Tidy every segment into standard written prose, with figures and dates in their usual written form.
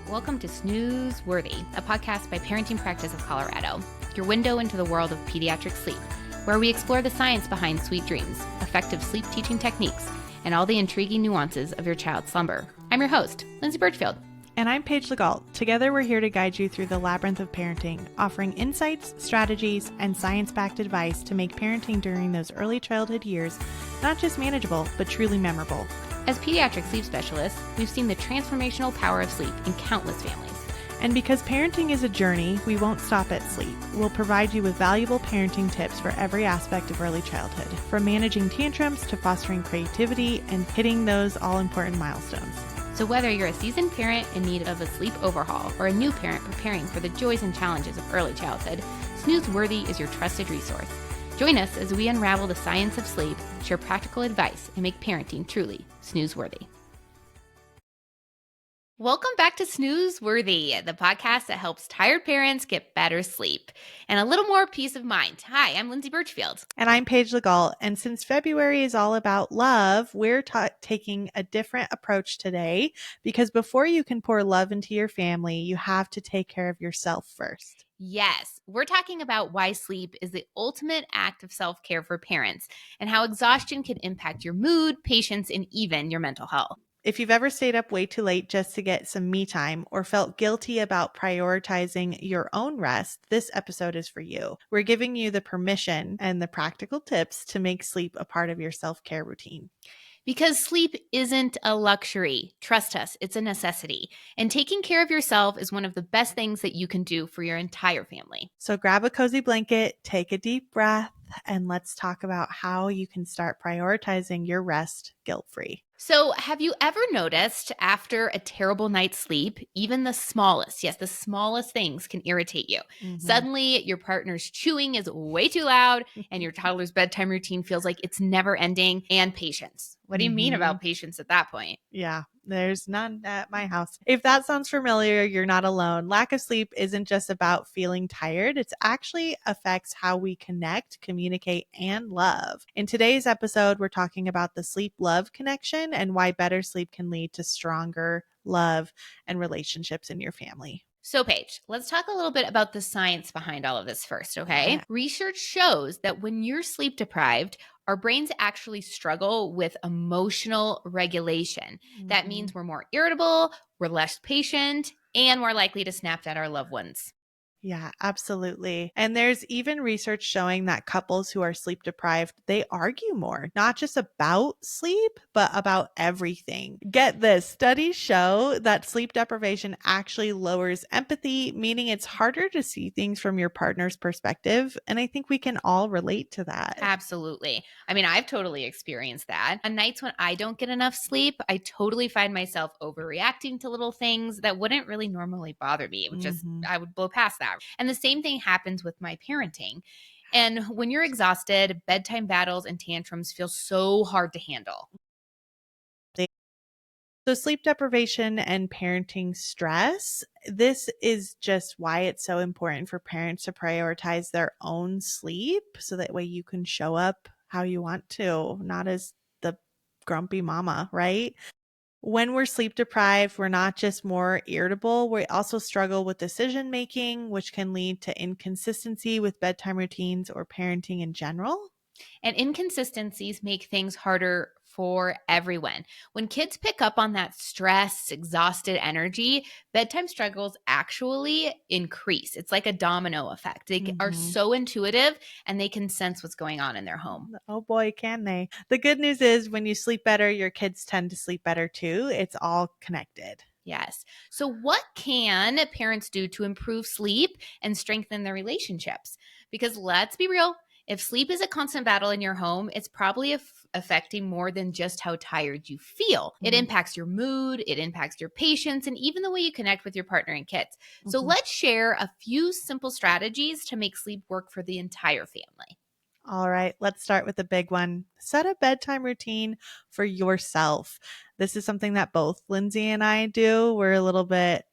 Welcome to Snooze Worthy, a podcast by Parenting Practice of Colorado, your window into the world of pediatric sleep, where we explore the science behind sweet dreams, effective sleep teaching techniques, and all the intriguing nuances of your child's slumber. I'm your host, Lindsey Burchfield. And I'm Paige LeGault. Together, we're here to guide you through the labyrinth of parenting, offering insights, strategies, and science-backed advice to make parenting during those early childhood years not just manageable, but truly memorable. As pediatric sleep specialists, we've seen the transformational power of sleep in countless families. And because parenting is a journey, we won't stop at sleep. We'll provide you with valuable parenting tips for every aspect of early childhood, from managing tantrums to fostering creativity and hitting those all-important milestones. So whether you're a seasoned parent in need of a sleep overhaul or a new parent preparing for the joys and challenges of early childhood, Snooze Worthy is your trusted resource. Join us as we unravel the science of sleep, share practical advice, and make parenting truly snooze-worthy. Welcome back to Snooze Worthy, the podcast that helps tired parents get better sleep and a little more peace of mind. Hi, I'm Lindsey Burchfield. And I'm Paige LeGault. And since February is all about love, we're taking a different approach today because before you can pour love into your family, you have to take care of yourself first. Yes, we're talking about why sleep is the ultimate act of self-care for parents and how exhaustion can impact your mood, patience, and even your mental health. If you've ever stayed up way too late just to get some me time or felt guilty about prioritizing your own rest, this episode is for you. We're giving you the permission and the practical tips to make sleep a part of your self-care routine. Because sleep isn't a luxury. Trust us, it's a necessity. And taking care of yourself is one of the best things that you can do for your entire family. So grab a cozy blanket, take a deep breath, and let's talk about how you can start prioritizing your rest guilt-free. So have you ever noticed after a terrible night's sleep, even the smallest things can irritate you? Mm-hmm. Suddenly, your partner's chewing is way too loud and your toddler's bedtime routine feels like it's never ending. And patience. What do you mean about patience at that point? Yeah, there's none at my house. If that sounds familiar, you're not alone. Lack of sleep isn't just about feeling tired. It actually affects how we connect, communicate, and love. In today's episode, we're talking about the sleep-love connection and why better sleep can lead to stronger love and relationships in your family. So Paige, let's talk a little bit about the science behind all of this first, okay? Yeah. Research shows that when you're sleep deprived, our brains actually struggle with emotional regulation. Mm-hmm. That means we're more irritable, we're less patient, and more likely to snap at our loved ones. Yeah, absolutely. And there's even research showing that couples who are sleep deprived, they argue more, not just about sleep, but about everything. Get this, studies show that sleep deprivation actually lowers empathy, meaning it's harder to see things from your partner's perspective. And I think we can all relate to that. Absolutely. I mean, I've totally experienced that. On nights when I don't get enough sleep, I totally find myself overreacting to little things that wouldn't really normally bother me. It would just, I would blow past that. And the same thing happens with my parenting. And when you're exhausted, bedtime battles and tantrums feel so hard to handle. So sleep deprivation and parenting stress, this is just why it's so important for parents to prioritize their own sleep so that way you can show up how you want to, not as the grumpy mama, right? When we're sleep deprived, we're not just more irritable, we also struggle with decision making, which can lead to inconsistency with bedtime routines or parenting in general. And inconsistencies make things harder for everyone. When kids pick up on that stress, exhausted energy, bedtime struggles actually increase. It's like a domino effect. They are so intuitive and they can sense what's going on in their home. Oh boy, can they. The good news is when you sleep better, your kids tend to sleep better too. It's all connected. Yes. So what can parents do to improve sleep and strengthen their relationships? Because let's be real, if sleep is a constant battle in your home, it's probably affecting more than just how tired you feel. It impacts your mood, it impacts your patience, and even the way you connect with your partner and kids. So let's share a few simple strategies to make sleep work for the entire family. All right, let's start with the big one. Set a bedtime routine for yourself. This is something that both Lindsey and I do. We're a little bit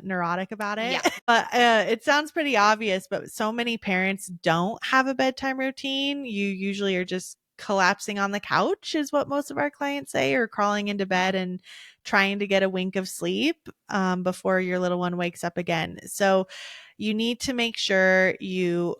neurotic about it. Yeah. But it sounds pretty obvious, but so many parents don't have a bedtime routine. You usually are just collapsing on the couch is what most of our clients say, or crawling into bed and trying to get a wink of sleep before your little one wakes up again. So you need to make sure you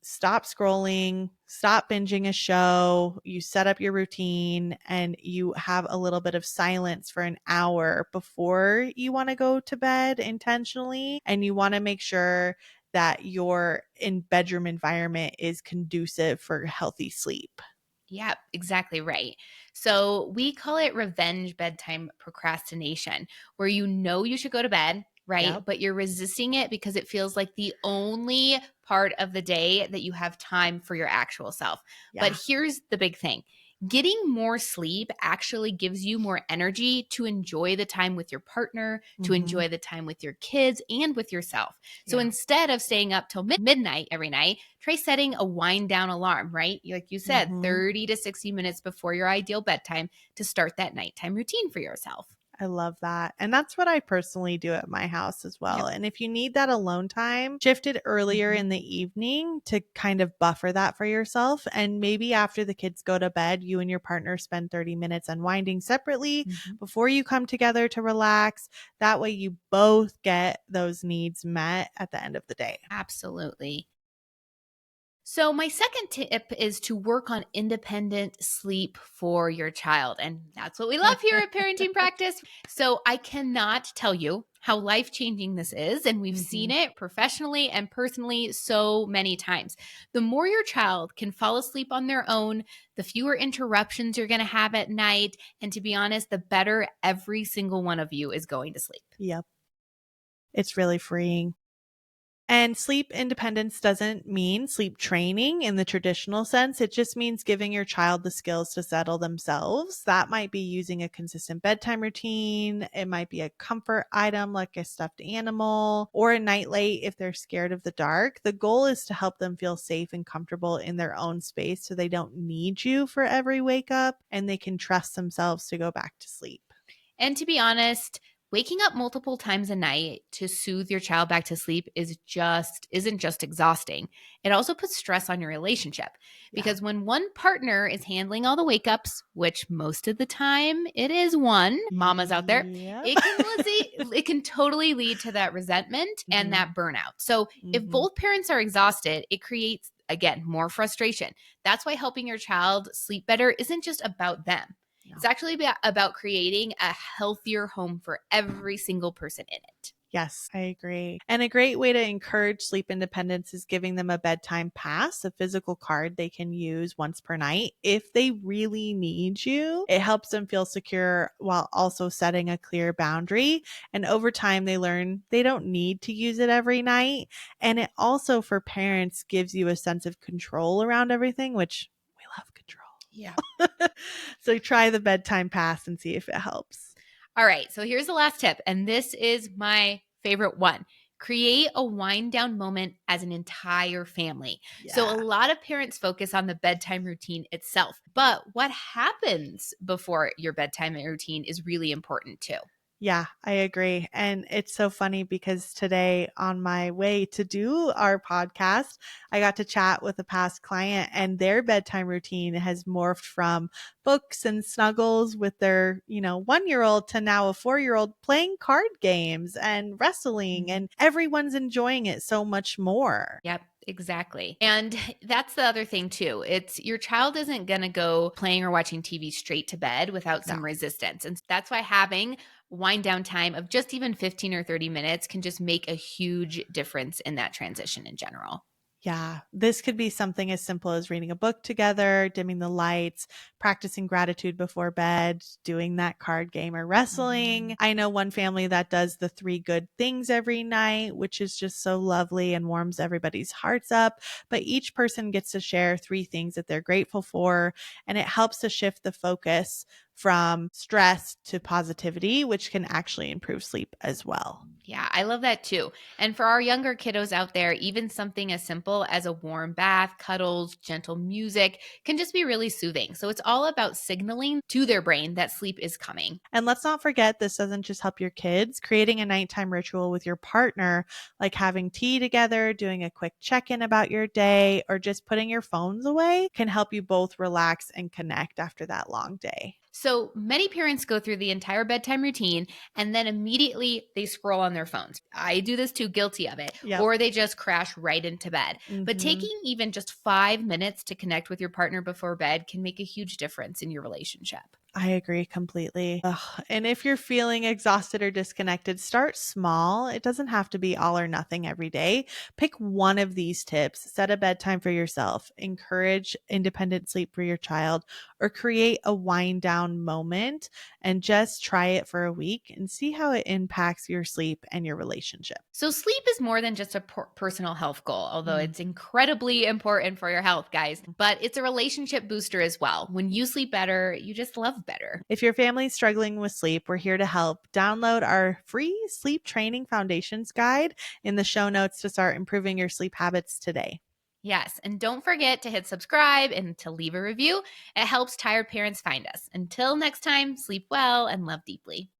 stop scrolling, stop binging a show, you set up your routine, and you have a little bit of silence for an hour before you want to go to bed intentionally. And you want to make sure that your in bedroom environment is conducive for healthy sleep. Yep, exactly right. So we call it revenge bedtime procrastination, where you know you should go to bed, right? Yep. But you're resisting it because it feels like the only part of the day that you have time for your actual self. But Yeah. here's the big thing. Getting more sleep actually gives you more energy to enjoy the time with your partner, to Mhm. enjoy the time with your kids and with yourself. So Yeah. instead of staying up till midnight every night, try setting a wind down alarm, right? Like you said, Mhm. 30 to 60 minutes before your ideal bedtime to start that nighttime routine for yourself. I love that. And that's what I personally do at my house as well. Yep. And if you need that alone time, shift it earlier in Mhm. the evening to kind of buffer that for yourself. And maybe after the kids go to bed, you and your partner spend 30 minutes unwinding separately Mhm. before you come together to relax. That way you both get those needs met at the end of the day. Absolutely. So, my second tip is to work on independent sleep for your child. And that's what we love here at Parenting Practice. So, I cannot tell you how life changing this is. And we've seen Mhm. it professionally and personally so many times. The more your child can fall asleep on their own, the fewer interruptions you're going to have at night. And to be honest, the better every single one of you is going to sleep. Yep. It's really freeing. And sleep independence doesn't mean sleep training in the traditional sense. It just means giving your child the skills to settle themselves. That might be using a consistent bedtime routine. It might be a comfort item like a stuffed animal or a nightlight if they're scared of the dark. The goal is to help them feel safe and comfortable in their own space so they don't need you for every wake up and they can trust themselves to go back to sleep. And to be honest, waking up multiple times a night to soothe your child back to sleep isn't just exhausting. It also puts stress on your relationship Yeah. because when one partner is handling all the wake ups, which most of the time it is one, mamas out there, Yep. it can totally lead to that resentment and Mhm. that burnout. So if Mhm. both parents are exhausted, it creates again more frustration. That's why helping your child sleep better isn't just about them. It's No. actually about creating a healthier home for every single person in it. Yes, I agree. And a great way to encourage sleep independence is giving them a bedtime pass, a physical card they can use once per night if they really need you. It helps them feel secure while also setting a clear boundary. And over time, they learn they don't need to use it every night. And it also, for parents, gives you a sense of control around everything, which we love control. Yeah. So try the bedtime pass and see if it helps. All right. So here's the last tip. And this is my favorite one. Create a wind down moment as an entire family. So, a Yeah. lot of parents focus on the bedtime routine itself, but what happens before your bedtime routine is really important too. Yeah, I agree. And it's so funny because today on my way to do our podcast, I got to chat with a past client and their bedtime routine has morphed from books and snuggles with their, 1-year-old to now a 4-year-old playing card games and wrestling Mhm. and everyone's enjoying it so much more. Yep, exactly. And that's the other thing too. It's your child isn't going to go playing or watching TV straight to bed without No. some resistance. And that's why having wind down time of just even 15 or 30 minutes can just make a huge difference in that transition in general. Yeah, this could be something as simple as reading a book together, dimming the lights, practicing gratitude before bed, doing that card game or wrestling. I know one family that does the 3 good things every night, which is just so lovely and warms everybody's hearts up. But each person gets to share 3 things that they're grateful for, and it helps to shift the focus from stress to positivity, which can actually improve sleep as well. Yeah, I love that too. And for our younger kiddos out there, even something as simple as a warm bath, cuddles, gentle music can just be really soothing. So it's all about signaling to their brain that sleep is coming. And let's not forget, this doesn't just help your kids. Creating a nighttime ritual with your partner, like having tea together, doing a quick check in about your day, or just putting your phones away, can help you both relax and connect after that long day. So many parents go through the entire bedtime routine and then immediately they scroll on their phones. I do this too, guilty of it. Yep. Or they just crash right into bed. But Mhm. taking even just 5 minutes to connect with your partner before bed can make a huge difference in your relationship. I agree completely. Ugh. And if you're feeling exhausted or disconnected, start small. It doesn't have to be all or nothing every day. Pick one of these tips, set a bedtime for yourself, encourage independent sleep for your child, or create a wind down moment and just try it for a week and see how it impacts your sleep and your relationship. So, sleep is more than just a personal health goal, although Mm. it's incredibly important for your health, guys. But it's a relationship booster as well. When you sleep better, you just love better. If your family's struggling with sleep, we're here to help. Download our free sleep training foundations guide in the show notes to start improving your sleep habits today. Yes. And don't forget to hit subscribe and to leave a review. It helps tired parents find us. Until next time, sleep well and love deeply.